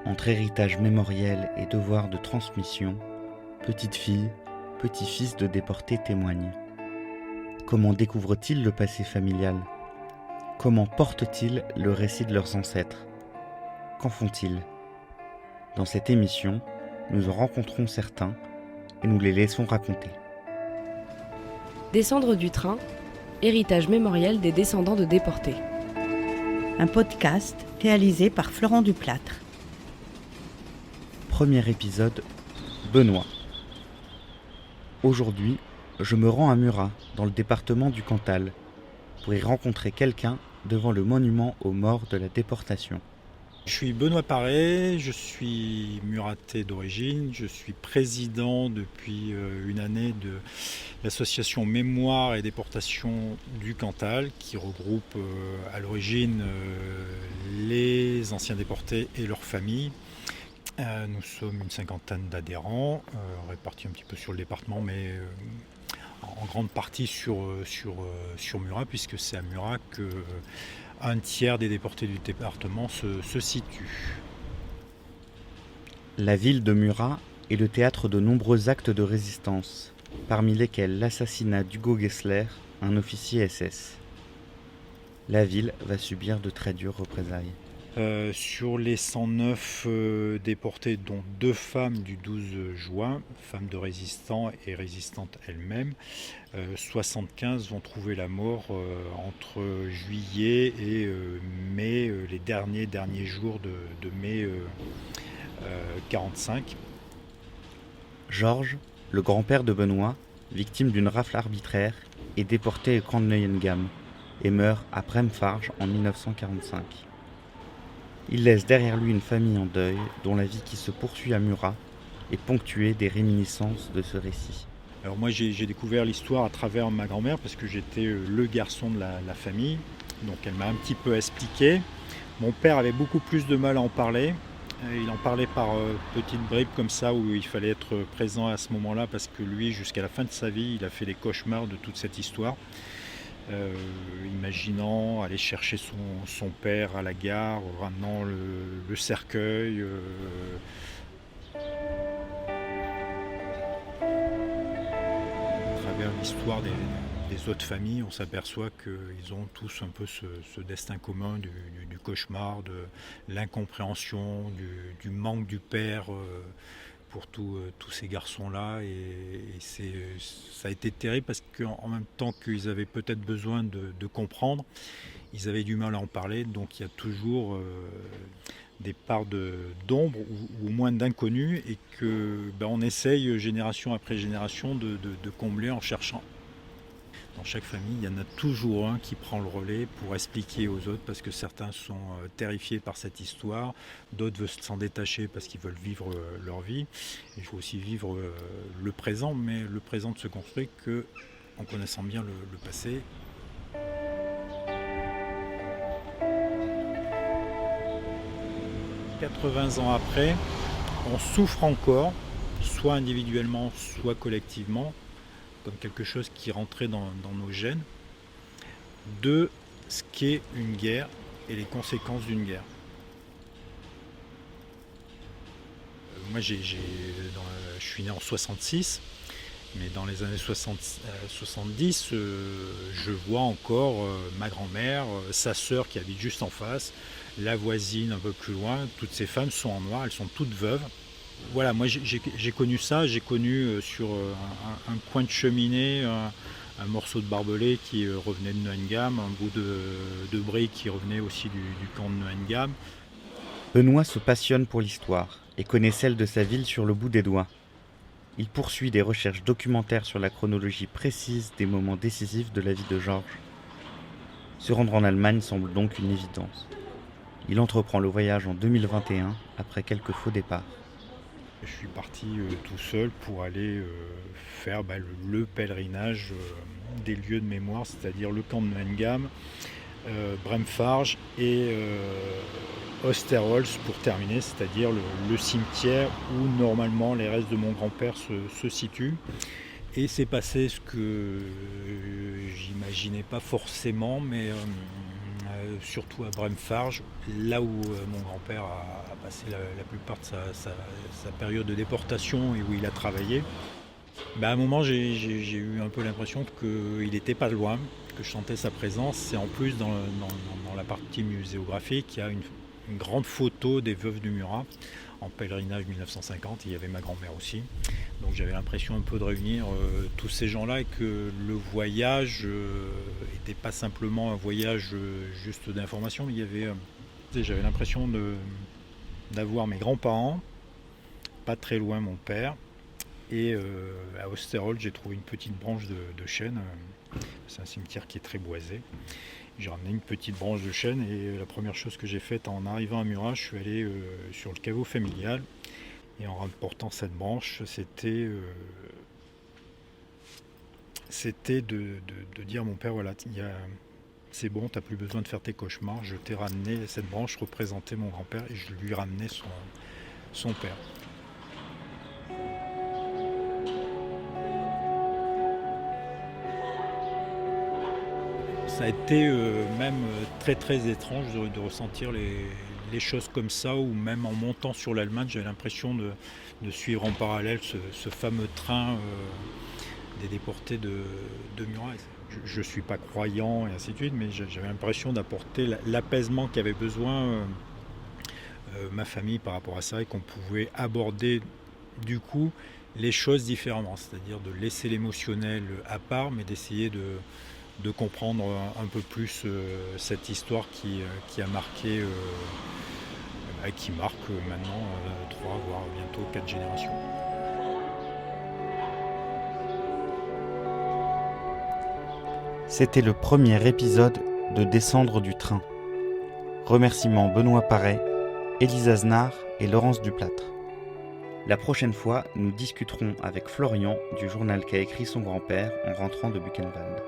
Entre héritage mémoriel et devoir de transmission, petite fille, petit-fils de déportés témoignent. Comment découvrent-ils le passé familial ? Comment portent-ils le récit de leurs ancêtres ? Qu'en font-ils ? Dans cette émission, nous en rencontrons certains et nous les laissons raconter. Descendre du train, héritage mémoriel des descendants de déportés. Un podcast réalisé par Florent Duplâtre. Premier épisode, Benoît. Aujourd'hui, je me rends à Murat, dans le département du Cantal, pour y rencontrer quelqu'un devant le monument aux morts de la déportation. Je suis Benoît Paré, je suis muratais d'origine, je suis président depuis une année de l'association Mémoire et Déportation du Cantal qui regroupe à l'origine les anciens déportés et leurs familles. Nous sommes une cinquantaine d'adhérents, répartis un petit peu sur le département, mais en grande partie sur Murat, puisque c'est à Murat qu'un tiers des déportés du département se situe. La ville de Murat est le théâtre de nombreux actes de résistance, parmi lesquels l'assassinat d'Hugo Gessler, un officier SS. La ville va subir de très dures représailles. Sur les 109 déportés, dont 2 femmes du 12 juin, femmes de résistants et résistantes elles-mêmes, 75 vont trouver la mort entre juillet et mai, les derniers jours de mai 45. Georges, le grand-père de Benoît, victime d'une rafle arbitraire, est déporté au camp de Neuengamme et meurt à Bremfarge en 1945. Il laisse derrière lui une famille en deuil, dont la vie qui se poursuit à Murat est ponctuée des réminiscences de ce récit. Alors moi j'ai découvert l'histoire à travers ma grand-mère parce que j'étais le garçon de la famille, donc elle m'a un petit peu expliqué. Mon père avait beaucoup plus de mal à en parler, il en parlait par petites bribes comme ça où il fallait être présent à ce moment-là parce que lui jusqu'à la fin de sa vie il a fait des cauchemars de toute cette histoire. Imaginant aller chercher son père à la gare, ramenant le cercueil. À travers l'histoire des autres familles, on s'aperçoit qu'ils ont tous un peu ce destin commun du cauchemar, de l'incompréhension, du manque du père pour tous ces garçons-là et ça a été terrible parce qu'en même temps qu'ils avaient peut-être besoin de comprendre, ils avaient du mal à en parler, donc il y a toujours des parts d'ombre ou au moins d'inconnus et que on essaye génération après génération de combler en cherchant. Dans chaque famille, il y en a toujours un qui prend le relais pour expliquer aux autres parce que certains sont terrifiés par cette histoire, d'autres veulent s'en détacher parce qu'ils veulent vivre leur vie. Il faut aussi vivre le présent, mais le présent ne se construit qu'en connaissant bien le passé. « 80 ans après, on souffre encore, soit individuellement, soit collectivement, comme quelque chose qui rentrait dans nos gènes, de ce qu'est une guerre et les conséquences d'une guerre. Moi, je suis né en 66, mais dans les années 70, je vois encore ma grand-mère, sa sœur qui habite juste en face, la voisine un peu plus loin, toutes ces femmes sont en noir, elles sont toutes veuves. Voilà, moi j'ai connu ça, j'ai connu sur un coin de cheminée, un morceau de barbelé qui revenait de Neuengamme, un bout de brique qui revenait aussi du camp de Neuengamme. Benoît se passionne pour l'histoire et connaît celle de sa ville sur le bout des doigts. Il poursuit des recherches documentaires sur la chronologie précise des moments décisifs de la vie de Georges. Se rendre en Allemagne semble donc une évidence. Il entreprend le voyage en 2021 après quelques faux départs. Je suis parti tout seul pour aller faire le pèlerinage des lieux de mémoire, c'est-à-dire le camp de Neuengamme, Bremfarge et Osterholz pour terminer, c'est-à-dire le cimetière où normalement les restes de mon grand-père se situent. Et c'est passé ce que j'imaginais pas forcément, mais surtout à Bremfarge, là où mon grand-père a passé la plupart de sa période de déportation et où il a travaillé. À un moment, j'ai eu un peu l'impression qu'il n'était pas loin, que je sentais sa présence. Et en plus, dans la partie muséographique, il y a une grande photo des veuves du Murat en pèlerinage 1950. Il y avait ma grand-mère aussi. Donc j'avais l'impression un peu de réunir tous ces gens-là et que le voyage n'était pas simplement un voyage juste d'information, mais j'avais l'impression d'avoir mes grands-parents, pas très loin mon père, et à Osterholt j'ai trouvé une petite branche de chêne. C'est un cimetière qui est très boisé. J'ai ramené une petite branche de chêne et la première chose que j'ai faite en arrivant à Murat, je suis allé sur le caveau familial. Et en rapportant cette branche, c'était de dire à mon père, voilà, c'est bon, tu n'as plus besoin de faire tes cauchemars, je t'ai ramené, cette branche représentait mon grand-père et je lui ramenais son père. Ça a été même très très étrange de ressentir les choses comme ça, ou même en montant sur l'Allemagne, j'avais l'impression de suivre en parallèle ce fameux train des déportés de Murat. Je ne suis pas croyant et ainsi de suite, mais j'avais l'impression d'apporter l'apaisement qu'avait besoin ma famille par rapport à ça, et qu'on pouvait aborder du coup les choses différemment, c'est-à-dire de laisser l'émotionnel à part, mais d'essayer de comprendre un peu plus cette histoire qui a marqué, qui marque maintenant 3 voire bientôt 4 générations. C'était le premier épisode de Descendre du train. Remerciements Benoît Paret, Élise Aznar et Laurence Duplâtre. La prochaine fois, nous discuterons avec Florian du journal qu'a écrit son grand-père en rentrant de Buchenwald.